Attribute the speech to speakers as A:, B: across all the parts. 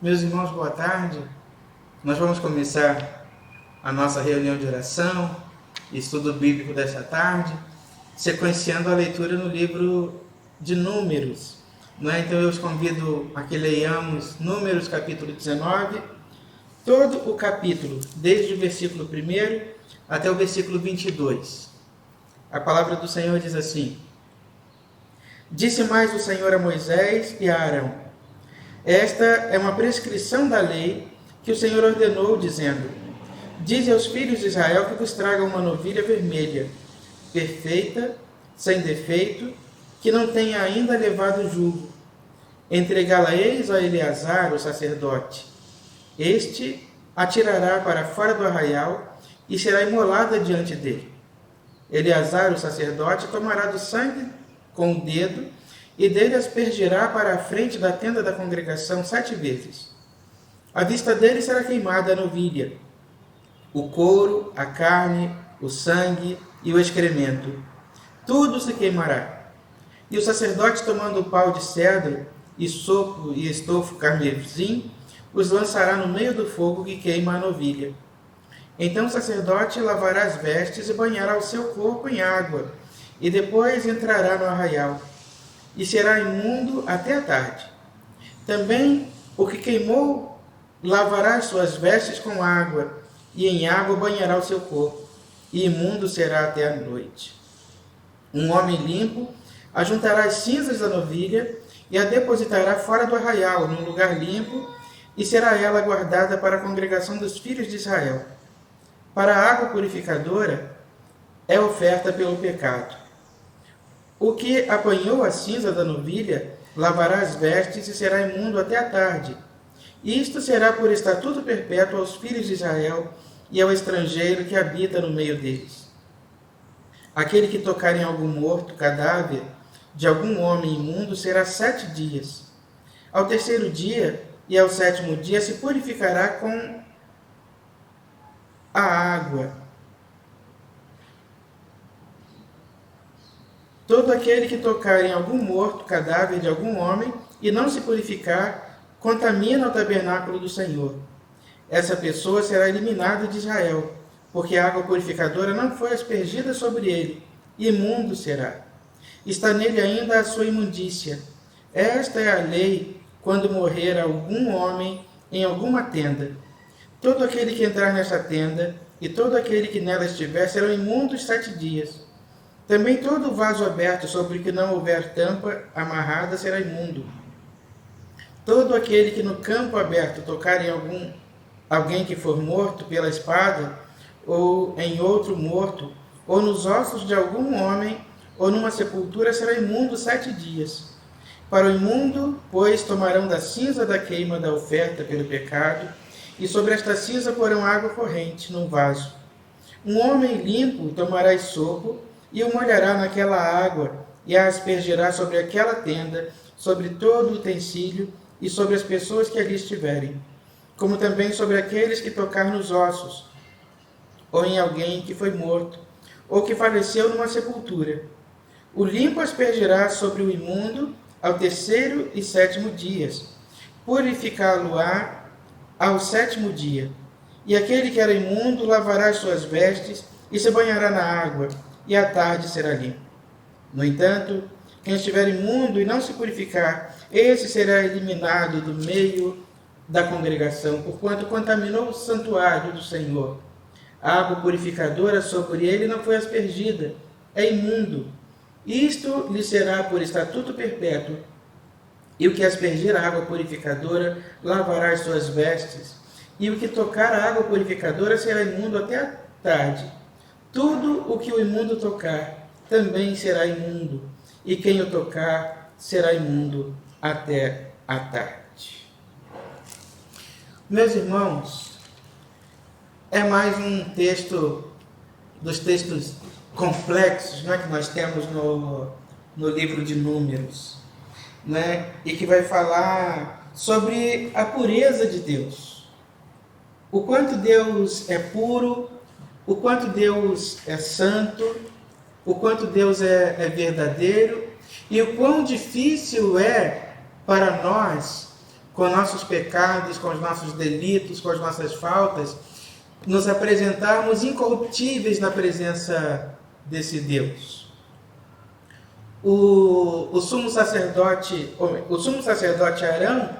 A: Meus irmãos, boa tarde. Nós vamos começar a nossa reunião de oração, estudo bíblico desta tarde, sequenciando a leitura no livro de Números. Então eu os convido a que leiamos Números capítulo 19, todo o capítulo, desde o versículo 1 até o versículo 22. A palavra do Senhor diz assim: Disse mais o Senhor a Moisés e a Arão: Esta é uma prescrição da lei que o Senhor ordenou, dizendo: Dize aos filhos de Israel que vos tragam uma novilha vermelha, perfeita, sem defeito, que não tenha ainda levado julgo. Entregá-la-eis a Eleazar, o sacerdote. Este a tirará para fora do arraial e será imolada diante dele. Eleazar, o sacerdote, tomará do sangue com o dedo e dele aspergirá para a frente da tenda da congregação 7 vezes. À vista dele será queimada a novilha, o couro, a carne, o sangue e o excremento. Tudo se queimará. E o sacerdote, tomando o pau de cedro, e sopo e estofo carmesim, os lançará no meio do fogo que queima a novilha. Então o sacerdote lavará as vestes e banhará o seu corpo em água, e depois entrará no arraial, e será imundo até a tarde. Também o que queimou lavará as suas vestes com água, e em água banhará o seu corpo, e imundo será até a noite. Um homem limpo ajuntará as cinzas da novilha e a depositará fora do arraial, num lugar limpo, e será ela guardada para a congregação dos filhos de Israel. Para a água purificadora é oferta pelo pecado. O que apanhou a cinza da novilha lavará as vestes e será imundo até a tarde. Isto será por estatuto perpétuo aos filhos de Israel e ao estrangeiro que habita no meio deles. Aquele que tocar em algum morto, cadáver de algum homem imundo, será 7 dias. Ao terceiro dia e ao 7º dia se purificará com a água. Todo aquele que tocar em algum morto, cadáver de algum homem, e não se purificar, contamina o tabernáculo do Senhor. Essa pessoa será eliminada de Israel, porque a água purificadora não foi aspergida sobre ele, imundo será. Está nele ainda a sua imundícia. Esta é a lei quando morrer algum homem em alguma tenda. Todo aquele que entrar nessa tenda, e todo aquele que nela estiver, serão imundos 7 dias. Também todo vaso aberto sobre o que não houver tampa amarrada será imundo. Todo aquele que no campo aberto tocar em alguém que for morto pela espada, ou em outro morto, ou nos ossos de algum homem, ou numa sepultura, será imundo 7 dias. Para o imundo, pois, tomarão da cinza da queima da oferta pelo pecado, e sobre esta cinza porão água corrente num vaso. Um homem limpo tomará sopo, e o molhará naquela água, e a aspergirá sobre aquela tenda, sobre todo o utensílio, e sobre as pessoas que ali estiverem, como também sobre aqueles que tocar nos ossos, ou em alguém que foi morto, ou que faleceu numa sepultura. O limpo aspergirá sobre o imundo ao terceiro e 7º dias, purificá-lo-á ao 7º dia. E aquele que era imundo lavará as suas vestes e se banhará na água, e à tarde será limpo. No entanto, quem estiver imundo e não se purificar, esse será eliminado do meio da congregação, porquanto contaminou o santuário do Senhor. A água purificadora sobre ele não foi aspergida, é imundo. Isto lhe será por estatuto perpétuo. E o que aspergir a água purificadora lavará as suas vestes, e o que tocar a água purificadora será imundo até a tarde. Tudo o que o imundo tocar também será imundo, e quem o tocar será imundo até a tarde. Meus irmãos, é mais um texto dos textos complexos, que nós temos no livro de Números, e que vai falar sobre a pureza de Deus. O quanto Deus é puro, o quanto Deus é santo, o quanto Deus é verdadeiro, e o quão difícil é para nós com nossos pecados, com os nossos delitos, com as nossas faltas, nos apresentarmos incorruptíveis na presença desse Deus. O sumo sacerdote Arão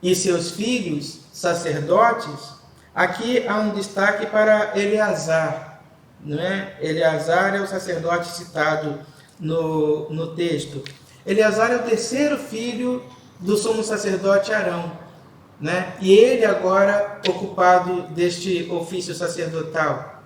A: e seus filhos sacerdotes, aqui há um destaque para Eleazar, não é? Eleazar é o sacerdote citado no texto. Eleazar é o terceiro filho do sumo sacerdote Arão, né? E ele agora ocupado deste ofício sacerdotal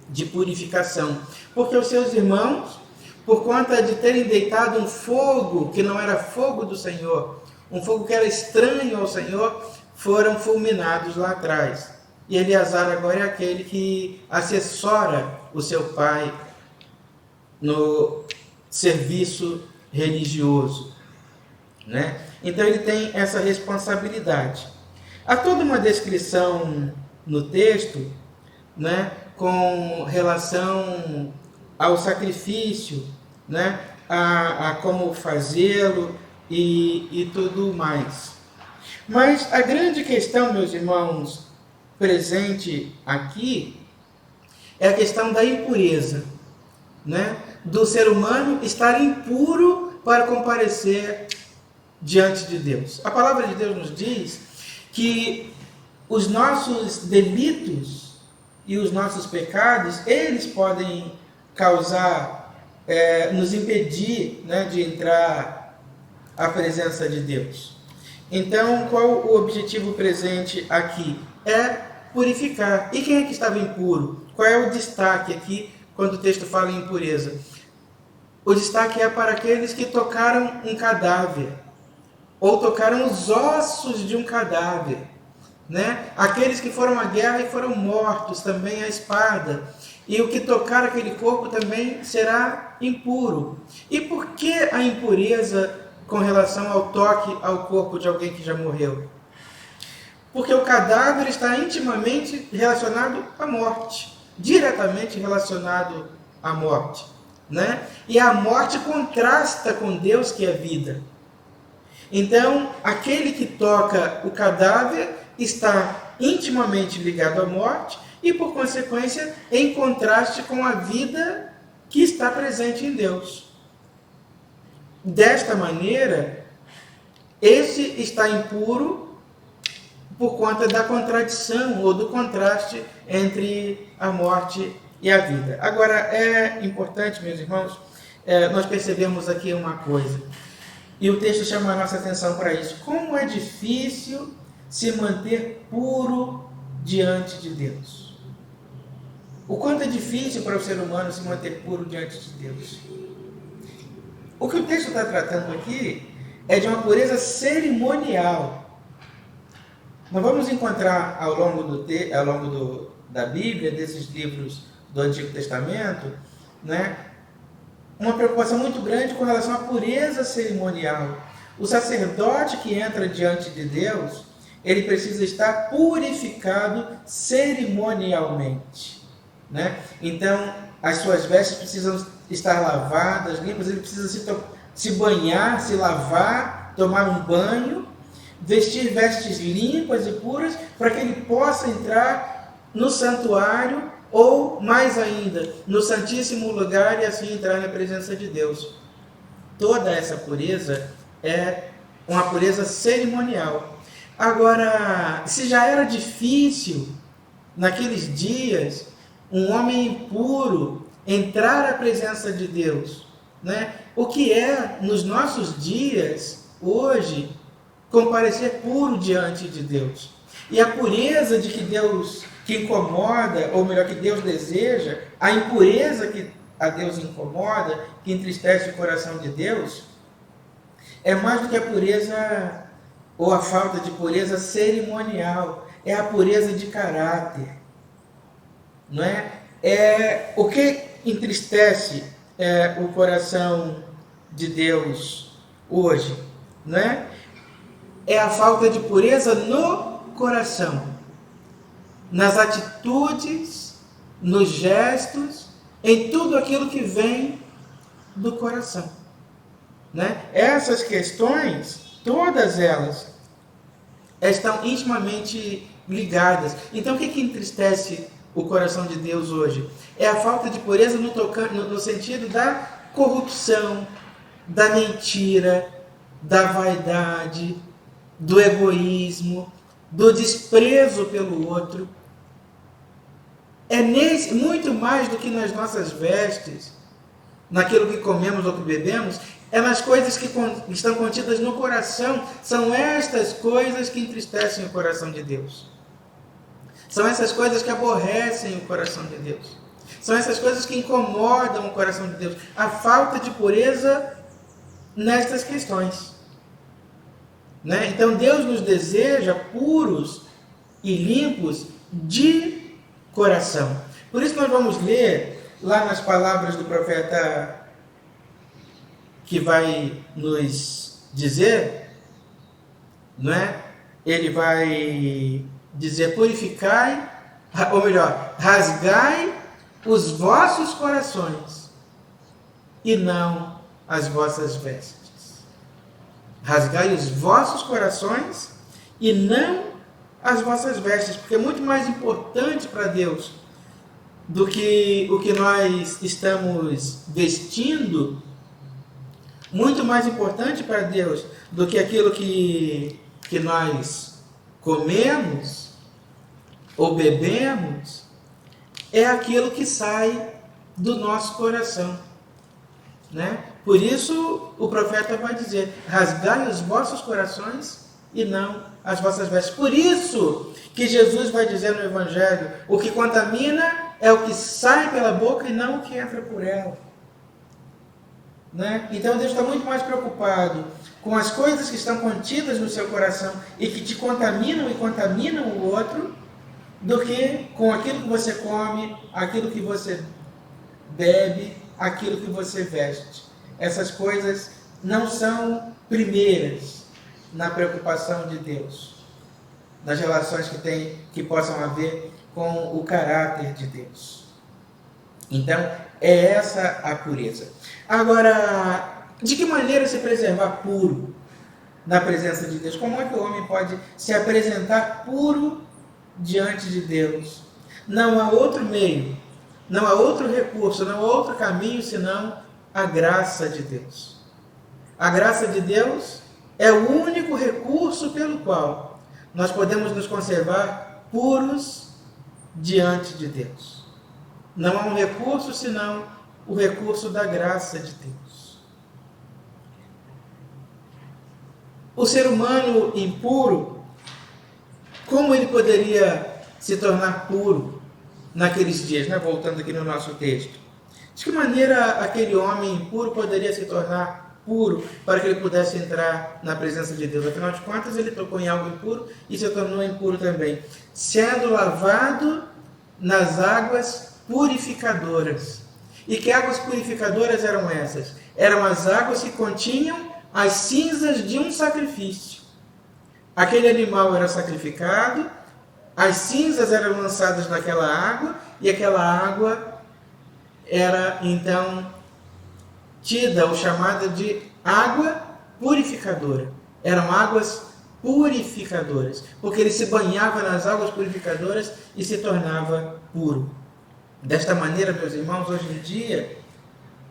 A: de purificação, porque os seus irmãos, por conta de terem deitado um fogo que não era fogo do Senhor, um fogo que era estranho ao Senhor, foram fulminados lá atrás. E Eleazar agora é aquele que assessora o seu pai no serviço religioso, né? Então ele tem essa responsabilidade. Há toda uma descrição no texto, né, com relação ao sacrifício, né, a como fazê-lo e tudo mais. Mas a grande questão, meus irmãos, presente aqui é a questão da impureza, né? Do ser humano estar impuro para comparecer diante de Deus. A palavra de Deus nos diz que os nossos delitos e os nossos pecados, eles podem causar, nos impedir, né, de entrar à presença de Deus. Então, qual o objetivo presente aqui? É purificar. E quem é que estava impuro? Qual é o destaque aqui quando o texto fala em impureza? O destaque é para aqueles que tocaram um cadáver, ou tocaram os ossos de um cadáver, né? Aqueles que foram à guerra e foram mortos também à espada. E o que tocar aquele corpo também será impuro. E por que a impureza com relação ao toque ao corpo de alguém que já morreu? Porque o cadáver está intimamente relacionado à morte, diretamente relacionado à morte, né? E a morte contrasta com Deus, que é vida. Então, aquele que toca o cadáver está intimamente ligado à morte e, por consequência, em contraste com a vida que está presente em Deus. Desta maneira, esse está impuro por conta da contradição ou do contraste entre a morte e a vida. Agora, é importante, meus irmãos, nós percebemos aqui uma coisa, e o texto chama a nossa atenção para isso. Como é difícil se manter puro diante de Deus. O quanto é difícil para o ser humano se manter puro diante de Deus. O que o texto está tratando aqui é de uma pureza cerimonial. Nós vamos encontrar ao longo da Bíblia, desses livros do Antigo Testamento, né, uma preocupação muito grande com relação à pureza cerimonial. O sacerdote que entra diante de Deus, ele precisa estar purificado cerimonialmente, né? Então, as suas vestes precisam estar lavadas, limpas, ele precisa se banhar, se lavar, tomar um banho, vestir vestes limpas e puras, para que ele possa entrar no santuário, ou mais ainda, no Santíssimo Lugar, e assim entrar na presença de Deus. Toda essa pureza é uma pureza cerimonial. Agora, se já era difícil naqueles dias um homem impuro entrar à presença de Deus, né? O que é nos nossos dias hoje comparecer puro diante de Deus? E a pureza de que Deus que incomoda, ou melhor, que Deus deseja, a impureza que a Deus incomoda, que entristece o coração de Deus, é mais do que a pureza ou a falta de pureza cerimonial, é a pureza de caráter, não é? É o que entristece o coração de Deus hoje, não é? É a falta de pureza no coração, nas atitudes, nos gestos, em tudo aquilo que vem do coração, né? Essas questões todas elas estão intimamente ligadas. Então, o que entristece o coração de Deus hoje? É a falta de pureza no sentido da corrupção, da mentira, da vaidade, do egoísmo, do desprezo pelo outro. É muito mais do que nas nossas vestes, naquilo que comemos ou que bebemos, é nas coisas que estão contidas no coração. São estas coisas que entristecem o coração de Deus. São essas coisas que aborrecem o coração de Deus. São essas coisas que incomodam o coração de Deus. A falta de pureza nestas questões. Né? Então Deus nos deseja puros e limpos de coração. Por isso nós vamos ler lá nas palavras do profeta que vai nos dizer, não é? Ele vai dizer: purificai, ou melhor, rasgai os vossos corações e não as vossas vestes. Rasgai os vossos corações e não as vossas vestes, porque é muito mais importante para Deus do que o que nós estamos vestindo, muito mais importante para Deus do que aquilo que nós comemos ou bebemos, é aquilo que sai do nosso coração, né? Por isso o profeta vai dizer: rasgai os vossos corações e não as vossas vestes. Por isso que Jesus vai dizer no Evangelho: o que contamina é o que sai pela boca e não o que entra por ela. Né? Então Deus está muito mais preocupado com as coisas que estão contidas no seu coração e que te contaminam e contaminam o outro, do que com aquilo que você come, aquilo que você bebe, aquilo que você veste. Essas coisas não são primeiras na preocupação de Deus, nas relações que possam haver com o caráter de Deus. Então, é essa a pureza. Agora, de que maneira se preservar puro na presença de Deus? Como é que o homem pode se apresentar puro diante de Deus? Não há outro meio, não há outro recurso, não há outro caminho senão a graça de Deus. A graça de Deus é o único recurso pelo qual nós podemos nos conservar puros diante de Deus. Não há um recurso senão o recurso da graça de Deus. O ser humano impuro, como ele poderia se tornar puro naqueles dias, né? Voltando aqui no nosso texto. De que maneira aquele homem impuro poderia se tornar puro para que ele pudesse entrar na presença de Deus? Afinal de contas, ele tocou em algo impuro e se tornou impuro também. Sendo lavado nas águas purificadoras. E que águas purificadoras eram essas? Eram as águas que continham as cinzas de um sacrifício. Aquele animal era sacrificado, as cinzas eram lançadas naquela água e aquela água era então tida ou chamada de água purificadora. Eram águas purificadoras, porque ele se banhava nas águas purificadoras e se tornava puro. Desta maneira, meus irmãos, hoje em dia,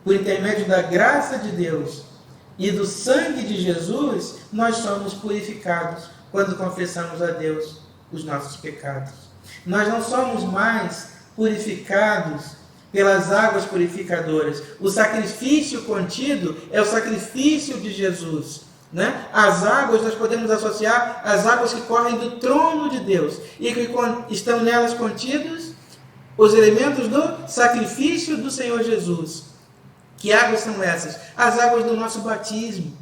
A: por intermédio da graça de Deus e do sangue de Jesus, nós somos purificados quando confessamos a Deus os nossos pecados. Nós não somos mais purificados pelas águas purificadoras. O sacrifício contido é o sacrifício de Jesus. Né? As águas nós podemos associar às águas que correm do trono de Deus e que estão nelas contidos os elementos do sacrifício do Senhor Jesus. Que águas são essas? As águas do nosso batismo,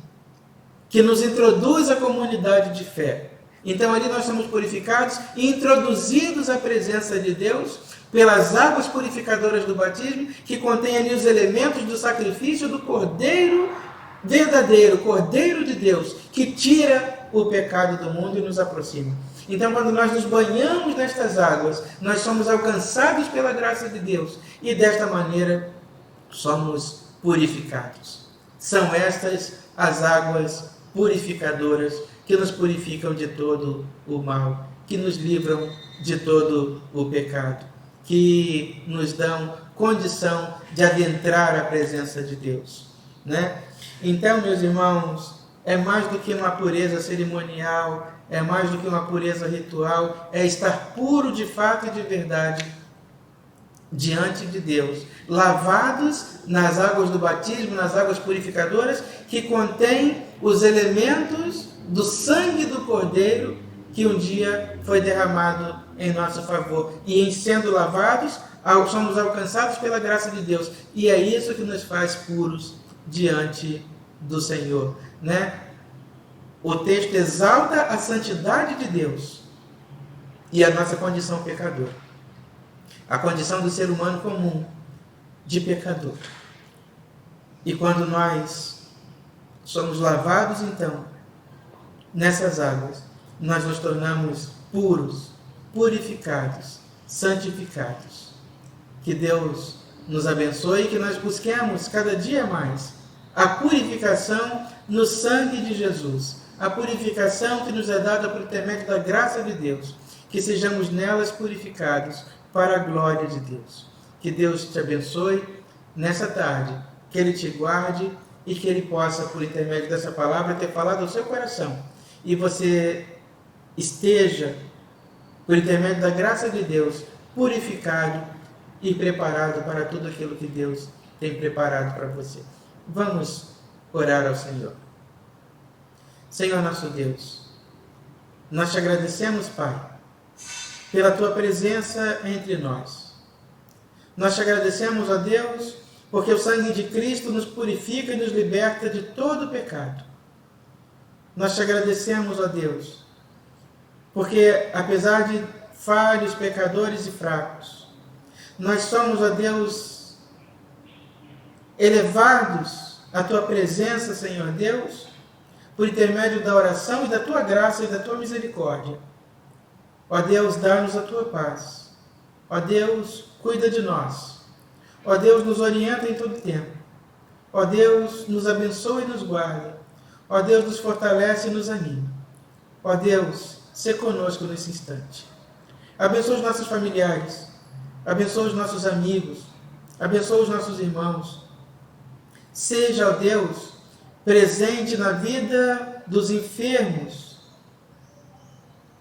A: que nos introduz à comunidade de fé. Então ali nós somos purificados e introduzidos à presença de Deus pelas águas purificadoras do batismo, que contém ali os elementos do sacrifício do Cordeiro verdadeiro, Cordeiro de Deus, que tira o pecado do mundo e nos aproxima. Então, quando nós nos banhamos nestas águas, nós somos alcançados pela graça de Deus e desta maneira somos purificados. São estas as águas purificadoras, que nos purificam de todo o mal, que nos livram de todo o pecado, que nos dão condição de adentrar a presença de Deus, né? Então, meus irmãos, é mais do que uma pureza cerimonial, é mais do que uma pureza ritual, é estar puro de fato e de verdade diante de Deus, lavados nas águas do batismo, nas águas purificadoras, que contêm os elementos do sangue do Cordeiro, que um dia foi derramado em nosso favor. E em sendo lavados, somos alcançados pela graça de Deus. E é isso que nos faz puros diante do Senhor, né? O texto exalta a santidade de Deus e a nossa condição pecadora. A condição do ser humano comum, de pecador. E quando nós somos lavados, então, nessas águas, nós nos tornamos puros, purificados, santificados. Que Deus nos abençoe e que nós busquemos cada dia mais a purificação no sangue de Jesus. A purificação que nos é dada por intermédio da graça de Deus. Que sejamos nelas purificados para a glória de Deus. Que Deus te abençoe nessa tarde, que Ele te guarde e que Ele possa, por intermédio dessa palavra, ter falado ao seu coração. E você esteja, por intermédio da graça de Deus, purificado e preparado para tudo aquilo que Deus tem preparado para você. Vamos orar ao Senhor. Senhor nosso Deus, nós te agradecemos, Pai, pela Tua presença entre nós. Nós te agradecemos, ó Deus, porque o sangue de Cristo nos purifica e nos liberta de todo pecado. Nós te agradecemos, ó Deus, porque apesar de falhos, pecadores e fracos, nós somos, ó Deus, elevados à Tua presença, Senhor Deus, por intermédio da oração e da Tua graça e da Tua misericórdia. Ó Deus, dá-nos a Tua paz. Ó Deus, cuida de nós. Ó Deus, nos orienta em todo tempo. Ó Deus, nos abençoa e nos guarda. Ó Deus, nos fortalece e nos anima. Ó Deus, sê conosco nesse instante. Abençoa os nossos familiares. Abençoa os nossos amigos. Abençoa os nossos irmãos. Seja, ó Deus, presente na vida dos enfermos,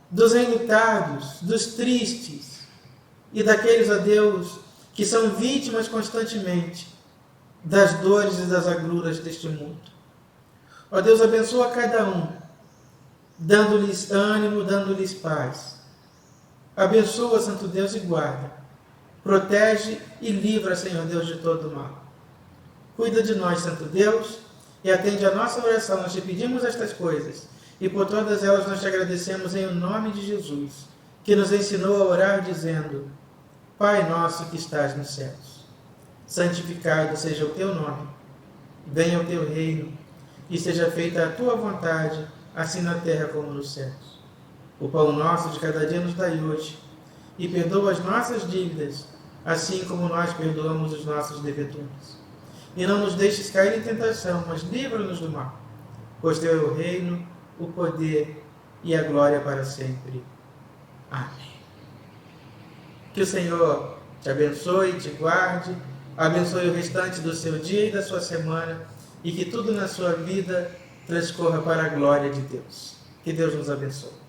A: dos enlutados, dos tristes e daqueles, ó Deus, que são vítimas constantemente das dores e das agruras deste mundo. Ó Deus, abençoa cada um, dando-lhes ânimo, dando-lhes paz. Abençoa, Santo Deus, e guarda. Protege e livra, Senhor Deus, de todo o mal. Cuida de nós, Santo Deus, e atende a nossa oração. Nós te pedimos estas coisas, e por todas elas nós te agradecemos em nome de Jesus, que nos ensinou a orar dizendo: Pai nosso que estás nos céus, santificado seja o teu nome, venha o teu reino, e seja feita a tua vontade, assim na terra como nos céus. O pão nosso de cada dia nos dai hoje, e perdoa as nossas dívidas, assim como nós perdoamos os nossos devedores. E não nos deixes cair em tentação, mas livra-nos do mal, pois teu é o reino, o poder e a glória para sempre. Amém. Que o Senhor te abençoe, te guarde, abençoe o restante do seu dia e da sua semana, e que tudo na sua vida transcorra para a glória de Deus. Que Deus nos abençoe.